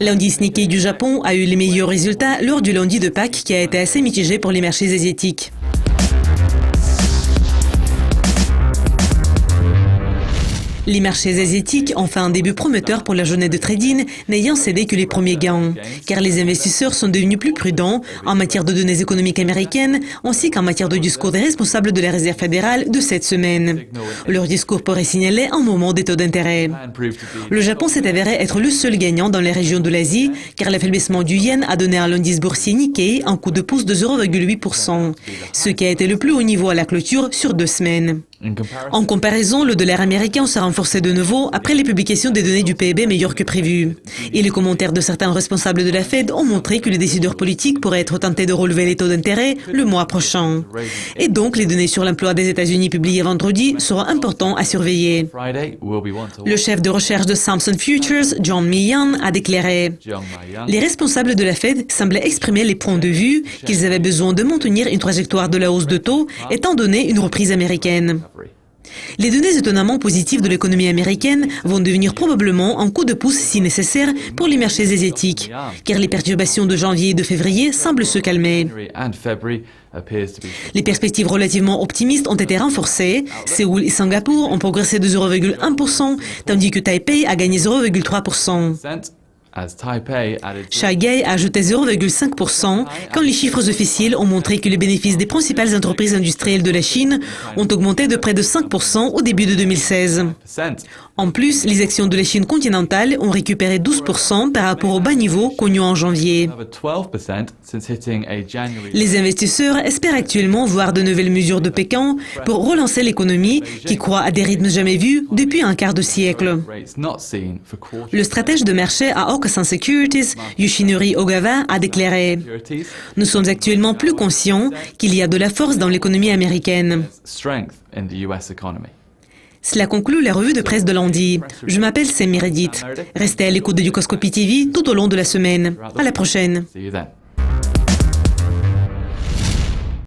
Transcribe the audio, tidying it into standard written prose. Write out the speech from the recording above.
L'indice Nikkei du Japon a eu les meilleurs résultats lors du lundi de Pâques qui a été assez mitigé pour les marchés asiatiques. Les marchés asiatiques ont fait un début prometteur pour la journée de trading, n'ayant cédé que les premiers gains, car les investisseurs sont devenus plus prudents en matière de données économiques américaines, ainsi qu'en matière de discours des responsables de la Réserve fédérale de cette semaine. Leur discours pourrait signaler un moment des taux d'intérêt. Le Japon s'est avéré être le seul gagnant dans les régions de l'Asie, car l'affaiblissement du yen a donné à l'indice boursier Nikkei un coup de pouce de 0,8%, ce qui a été le plus haut niveau à la clôture sur 2 semaines. En comparaison, le dollar américain s'est renforcé de nouveau après les publications des données du PIB meilleures que prévues. Et les commentaires de certains responsables de la Fed ont montré que les décideurs politiques pourraient être tentés de relever les taux d'intérêt le mois prochain. Et donc, les données sur l'emploi des États-Unis publiées vendredi seront importantes à surveiller. Le chef de recherche de Samsung Futures, John Mayan, a déclaré « Les responsables de la Fed semblaient exprimer les points de vue qu'ils avaient besoin de maintenir une trajectoire de la hausse de taux étant donné une reprise américaine. » Les données étonnamment positives de l'économie américaine vont devenir probablement un coup de pouce si nécessaire pour les marchés asiatiques, car les perturbations de janvier et de février semblent se calmer. Les perspectives relativement optimistes ont été renforcées. Séoul et Singapour ont progressé de 0,1%, tandis que Taipei a gagné 0,3%. Shanghai a ajouté 0,5% quand les chiffres officiels ont montré que les bénéfices des principales entreprises industrielles de la Chine ont augmenté de près de 5% au début de 2016. En plus, les actions de la Chine continentale ont récupéré 12% par rapport au bas niveau connu en janvier. Les investisseurs espèrent actuellement voir de nouvelles mesures de Pékin pour relancer l'économie qui croît à des rythmes jamais vus depuis un quart de siècle. Le stratège de marché à Okasan Securities, Yoshinori Ogawa, a déclaré « Nous sommes actuellement plus conscients qu'il y a de la force dans l'économie américaine. » Cela conclut la revue de presse de lundi. Je m'appelle Sam Meredith. Restez à l'écoute de Dukoscopy TV tout au long de la semaine. À la prochaine.